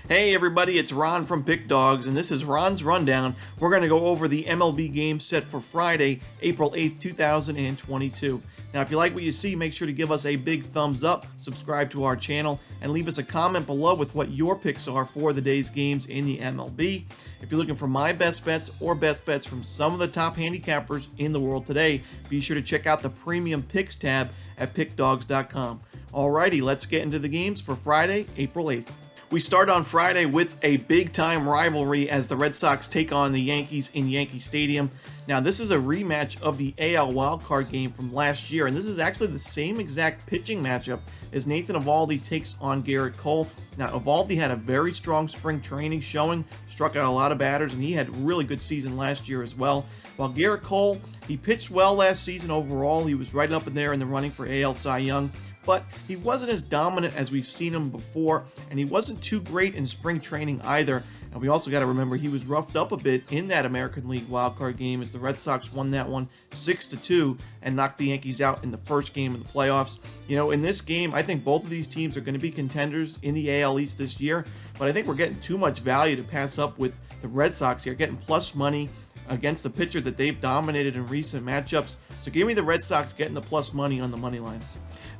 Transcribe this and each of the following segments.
Hey everybody, it's Ron from Pick Dawgz, and this is Ron's Rundown. We're going to go over the MLB game set for Friday, April 8th, 2022. Now, if you like what you see, make sure to give us a big thumbs up, subscribe to our channel, and leave us a comment below with what your picks are for the day's games in the MLB. If you're looking for my best bets or best bets from some of the top handicappers in the world today, be sure to check out the Premium Picks tab at pickdawgz.com. Alrighty, let's get into the games for Friday, April 8th. We start on Friday with a big-time rivalry as the Red Sox take on the Yankees in Yankee Stadium. Now, this is a rematch of the AL wildcard game from last year, and this is actually the same exact pitching matchup as Nathan Eovaldi takes on Gerrit Cole. Now, Eovaldi had a very strong spring training showing, struck out a lot of batters, and he had a really good season last year as well. While Gerrit Cole, he pitched well last season overall. He was right up in there in the running for AL Cy Young, but he wasn't as dominant as we've seen him before, and he wasn't too great in spring training either. And we also got to remember he was roughed up a bit in that American League wildcard game as the Red Sox won that one 6-2 and knocked the Yankees out in the first game of the playoffs. You know, in this game, I think both of these teams are going to be contenders in the AL East this year, but I think we're getting too much value to pass up with the Red Sox here, getting plus money against a pitcher that they've dominated in recent matchups. So give me the Red Sox getting the plus money on the money line.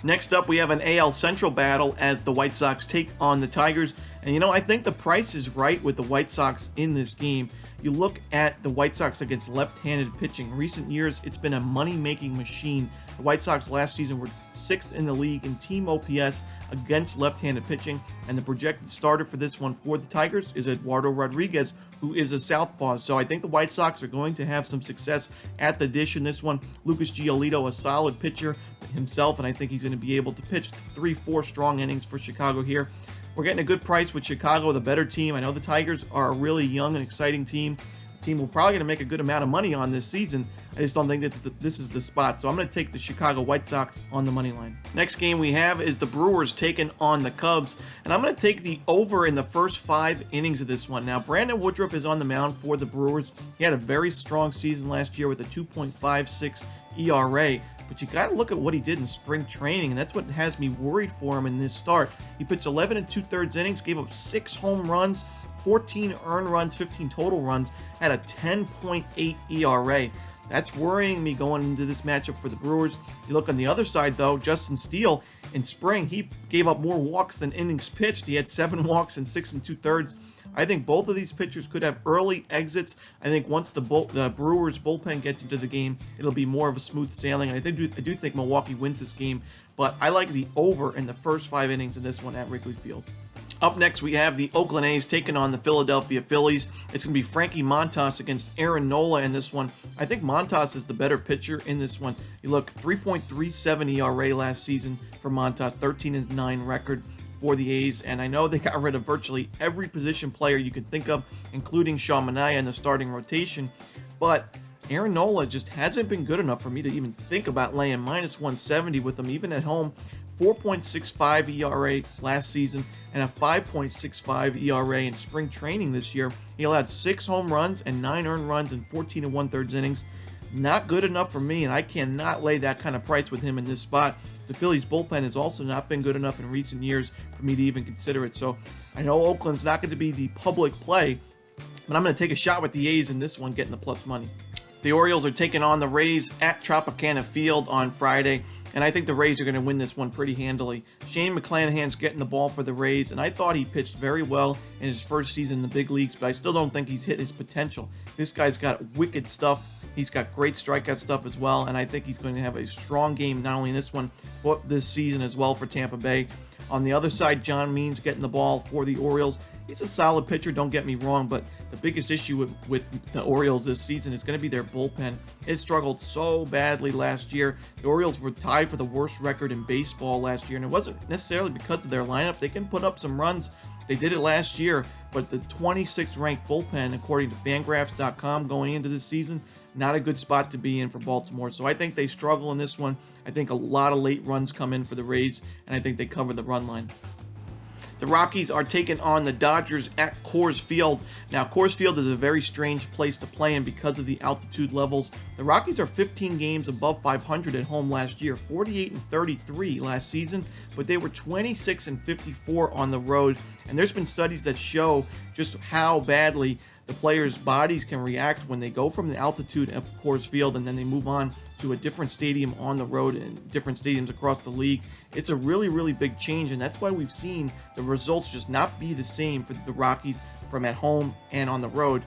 Next up, we have an AL Central battle as the White Sox take on the Tigers. And you know, I think the price is right with the White Sox in this game. You look at the White Sox against left-handed pitching. In recent years, it's been a money-making machine. The White Sox last season were 6th in the league in team OPS against left-handed pitching. And the projected starter for this one for the Tigers is Eduardo Rodriguez, who is a southpaw. So I think the White Sox are going to have some success at the dish in this one. Lucas Giolito, a solid pitcher himself, and I think he's going to be able to pitch 3-4 strong innings for Chicago here. We're getting a good price with Chicago, the better team. I know the Tigers are a really young and exciting team. The team will probably going to make a good amount of money on this season. I just don't think this is the spot. So I'm going to take the Chicago White Sox on the money line. Next game we have is the Brewers taking on the Cubs. And I'm going to take the over in the first 5 innings of this one. Now, Brandon Woodruff is on the mound for the Brewers. He had a very strong season last year with a 2.56 ERA. But you got to look at what he did in spring training, and that's what has me worried for him in this start. He pitched 11 2/3 innings, gave up 6 home runs, 14 earned runs, 15 total runs, had a 10.8 ERA. That's worrying me going into this matchup for the Brewers. You look on the other side, though, Justin Steele, in spring, he gave up more walks than innings pitched. He had 7 walks and 6 2/3. I think both of these pitchers could have early exits. I think once the Brewers bullpen gets into the game, it'll be more of a smooth sailing. And I do think Milwaukee wins this game, but I like the over in the first 5 innings in this one at Wrigley Field. Up next, we have the Oakland A's taking on the Philadelphia Phillies. It's going to be Frankie Montas against Aaron Nola in this one. I think Montas is the better pitcher in this one. You look, 3.37 ERA last season for Montas, 13-9 record for the A's, and I know they got rid of virtually every position player you could think of, including Sean Manaea in the starting rotation, but Aaron Nola just hasn't been good enough for me to even think about laying minus 170 with him, even at home. 4.65 ERA last season and a 5.65 ERA in spring training this year. He allowed 6 home runs and 9 earned runs in 14 1/3 innings. Not good enough for me, and I cannot lay that kind of price with him in this spot. The Phillies bullpen has also not been good enough in recent years for me to even consider it. So I know Oakland's not going to be the public play, but I'm going to take a shot with the A's in this one, getting the plus money. The Orioles are taking on the Rays at Tropicana Field on Friday, and I think the Rays are going to win this one pretty handily. Shane McClanahan's getting the ball for the Rays, and I thought he pitched very well in his first season in the big leagues, but I still don't think he's hit his potential. This guy's got wicked stuff. He's got great strikeout stuff as well, and I think he's going to have a strong game not only in this one, but this season as well for Tampa Bay. On the other side, John Means getting the ball for the Orioles. He's a solid pitcher, don't get me wrong, but the biggest issue with the Orioles this season is going to be their bullpen. It struggled so badly last year. The Orioles were tied for the worst record in baseball last year, and it wasn't necessarily because of their lineup. They can put up some runs. They did it last year, but the 26th ranked bullpen, according to Fangraphs.com, going into this season, not a good spot to be in for Baltimore. So I think they struggle in this one. I think a lot of late runs come in for the Rays, and I think they cover the run line. The Rockies are taking on the Dodgers at Coors Field. Now, Coors Field is a very strange place to play in because of the altitude levels. The Rockies are 15 games above 500 at home last year, 48-33 last season, but they were 26-54 on the road. And there's been studies that show just how badly the players' bodies can react when they go from the altitude of Coors Field and then they move on to a different stadium on the road and different stadiums across the league. It's a really, really big change, and that's why we've seen the results just not be the same for the Rockies from at home and on the road.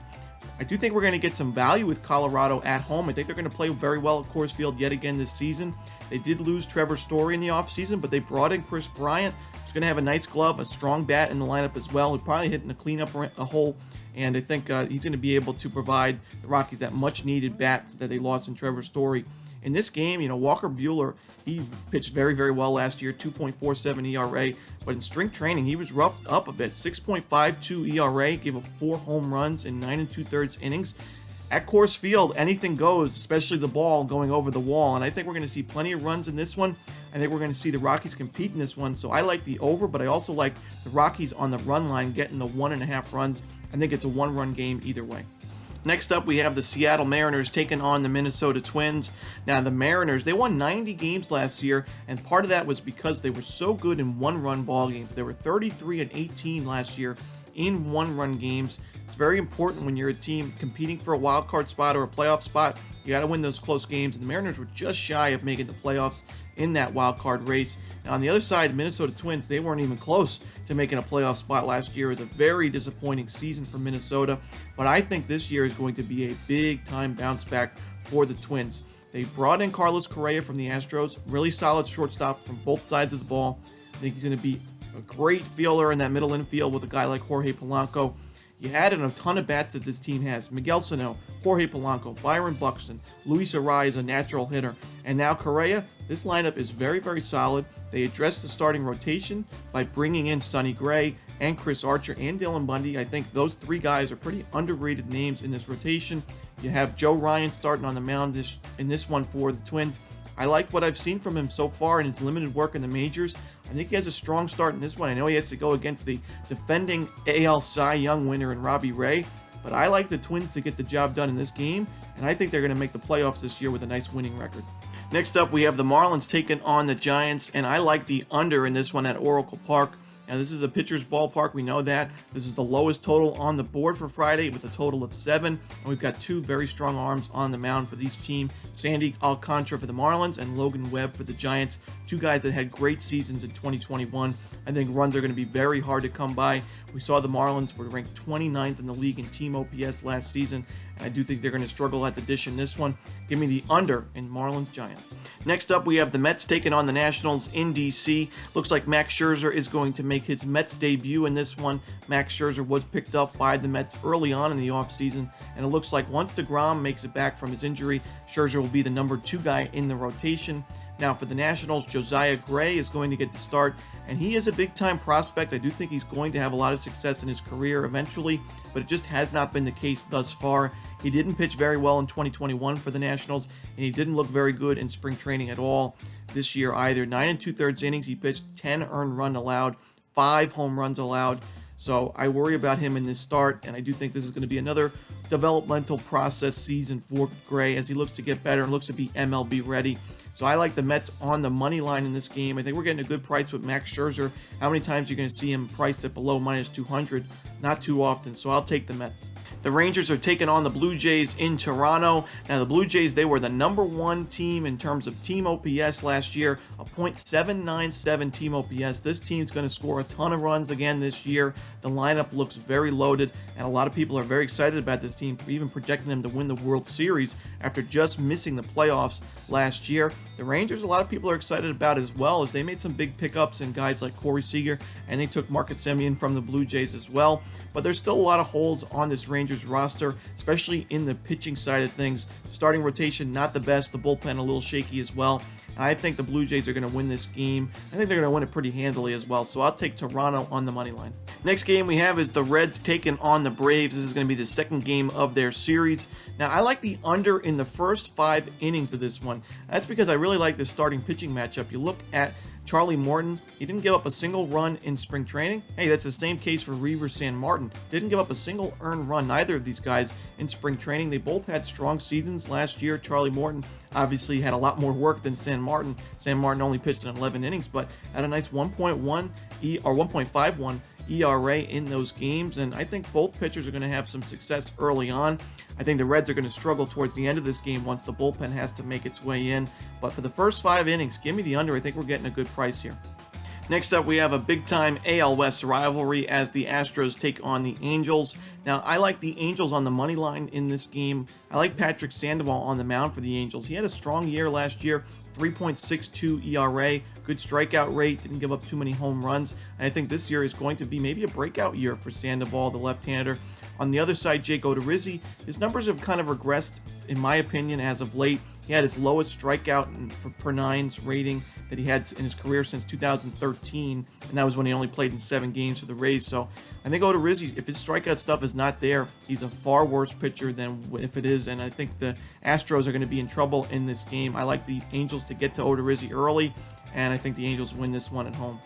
I do think we're going to get some value with Colorado at home. I think they're going to play very well at Coors Field yet again this season. They did lose Trevor Story in the offseason, but they brought in Chris Bryant. He's going to have a nice glove, a strong bat in the lineup as well. He'll probably hitting a cleanup a hole, and I think he's going to be able to provide the Rockies that much-needed bat that they lost in Trevor Story. In this game, Walker Buehler, he pitched very, very well last year, 2.47 ERA, but in spring training, he was roughed up a bit, 6.52 ERA, gave up 4 home runs in 9 2/3 innings. At Coors Field, anything goes, especially the ball going over the wall, and I think we're going to see plenty of runs in this one. I think we're going to see the Rockies compete in this one, so I like the over, but I also like the Rockies on the run line getting the 1.5 runs. I think it's a 1-run game either way. Next up, we have the Seattle Mariners taking on the Minnesota Twins. Now, the Mariners, they won 90 games last year, and part of that was because they were so good in one-run ball games. They were 33-18 last year in one-run games. It's very important when you're a team competing for a wild card spot or a playoff spot. You got to win those close games, and the Mariners were just shy of making the playoffs in that wild card race. Now, on the other side, Minnesota Twins, they weren't even close to making a playoff spot last year. It was a very disappointing season for Minnesota, but I think this year is going to be a big-time bounce back for the Twins. They brought in Carlos Correa from the Astros, really solid shortstop from both sides of the ball. I think he's going to be a great fielder in that middle infield with a guy like Jorge Polanco. You added a ton of bats that this team has. Miguel Sano, Jorge Polanco, Byron Buxton, Luis Arraez, a natural hitter, and now Correa. This lineup is very, very solid. They addressed the starting rotation by bringing in Sonny Gray and Chris Archer and Dylan Bundy. I think those 3 guys are pretty underrated names in this rotation. You have Joe Ryan starting on the mound in this one for the Twins. I like what I've seen from him so far in his limited work in the majors. I think he has a strong start in this one. I know he has to go against the defending AL Cy Young winner in Robbie Ray, but I like the Twins to get the job done in this game, and I think they're going to make the playoffs this year with a nice winning record. Next up, we have the Marlins taking on the Giants, and I like the under in this one at Oracle Park. Now, this is a pitcher's ballpark. We know that. This is the lowest total on the board for Friday with a total of 7. And we've got 2 very strong arms on the mound for each team. Sandy Alcantara for the Marlins and Logan Webb for the Giants. 2 guys that had great seasons in 2021. I think runs are going to be very hard to come by. We saw the Marlins were ranked 29th in the league in team OPS last season. And I do think they're going to struggle at the dish in this one. Give me the under in Marlins Giants. Next up, we have the Mets taking on the Nationals in D.C. Looks like Max Scherzer is going to make his Mets debut in this one. Max Scherzer was picked up by the Mets early on in the offseason, and it looks like once DeGrom makes it back from his injury, Scherzer will be the number 2 guy in the rotation. Now, for the Nationals, Josiah Gray is going to get the start, and he is a big-time prospect. I do think he's going to have a lot of success in his career eventually, but it just has not been the case thus far. He didn't pitch very well in 2021 for the Nationals, and he didn't look very good in spring training at all this year either. 9 2/3 innings, he pitched 10 earned run allowed, 5 home runs allowed. So I worry about him in this start, and I do think this is going to be another developmental process season for Gray as he looks to get better and looks to be MLB ready. So I like the Mets on the money line in this game. I think we're getting a good price with Max Scherzer. How many times are you going to see him priced at below -200? Not too often, so I'll take the Mets. The Rangers are taking on the Blue Jays in Toronto. Now, the Blue Jays, they were the number 1 team in terms of team OPS last year, a .797 team OPS. This team's going to score a ton of runs again this year. The lineup looks very loaded, and a lot of people are very excited about this team, even projecting them to win the World Series after just missing the playoffs last year. The Rangers, a lot of people are excited about as well, as they made some big pickups in guys like Corey Seager, and they took Marcus Semien from the Blue Jays as well. But there's still a lot of holes on this Rangers roster, especially in the pitching side of things. Starting rotation, not the best. The bullpen, a little shaky as well. And I think the Blue Jays are going to win this game. I think they're going to win it pretty handily as well. So I'll take Toronto on the money line. Next game we have is the Reds taking on the Braves. This is going to be the second game of their series. Now, I like the under in the first 5 innings of this one. That's because I really like the starting pitching matchup. You look at Charlie Morton, he didn't give up a single run in spring training. Hey, that's the same case for Reaver San Martin. Didn't give up a single earned run, neither of these guys in spring training. They both had strong seasons last year. Charlie Morton obviously had a lot more work than San Martin. San Martin only pitched in 11 innings, but had a nice 1.1 or 1.51 ERA in those games, and I think both pitchers are going to have some success early on. I think the Reds are going to struggle towards the end of this game once the bullpen has to make its way in, but for the first 5 innings, give me the under. I think we're getting a good price here. Next up, we have a big-time AL West rivalry as the Astros take on the Angels. Now, I like the Angels on the money line in this game. I like Patrick Sandoval on the mound for the Angels. He had a strong year last year, 3.62 ERA, good strikeout rate, didn't give up too many home runs. And I think this year is going to be maybe a breakout year for Sandoval, the left-hander. On the other side, Jake Odorizzi, his numbers have kind of regressed, in my opinion, as of late. He had his lowest strikeout per nines rating that he had in his career since 2013, and that was when he only played in 7 games for the Rays. So I think Odorizzi, if his strikeout stuff is not there, he's a far worse pitcher than if it is, and I think the Astros are going to be in trouble in this game. I like the Angels to get to Odorizzi early, and I think the Angels win this one at home.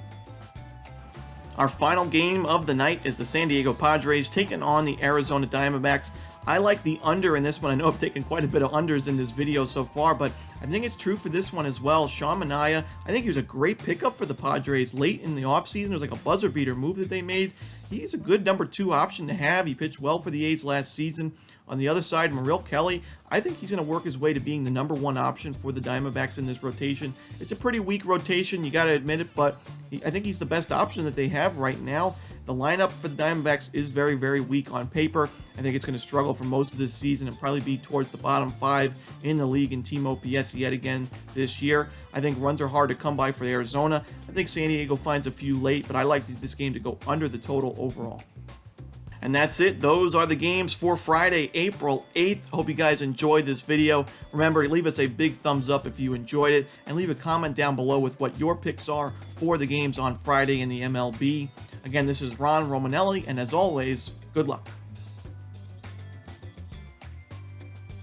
Our final game of the night is the San Diego Padres taking on the Arizona Diamondbacks. I like the under in this one. I know I've taken quite a bit of unders in this video so far, but I think it's true for this one as well. Sean Manaea, I think he was a great pickup for the Padres late in the offseason. It was like a buzzer beater move that they made. He's a good number 2 option to have. He pitched well for the A's last season. On the other side, Merrill Kelly, I think he's going to work his way to being the number 1 option for the Diamondbacks in this rotation. It's a pretty weak rotation, you got to admit it, but I think he's the best option that they have right now. The lineup for the Diamondbacks is very, very weak on paper. I think it's going to struggle for most of this season and probably be towards the bottom 5 in the league in team OPS yet again this year. I think runs are hard to come by for Arizona. I think San Diego finds a few late, but I like this game to go under the total overall. And that's it. Those are the games for Friday, April 8th. Hope you guys enjoyed this video. Remember, leave us a big thumbs up if you enjoyed it, and leave a comment down below with what your picks are for the games on Friday in the MLB. Again, this is Ron Romanelli, and as always, good luck.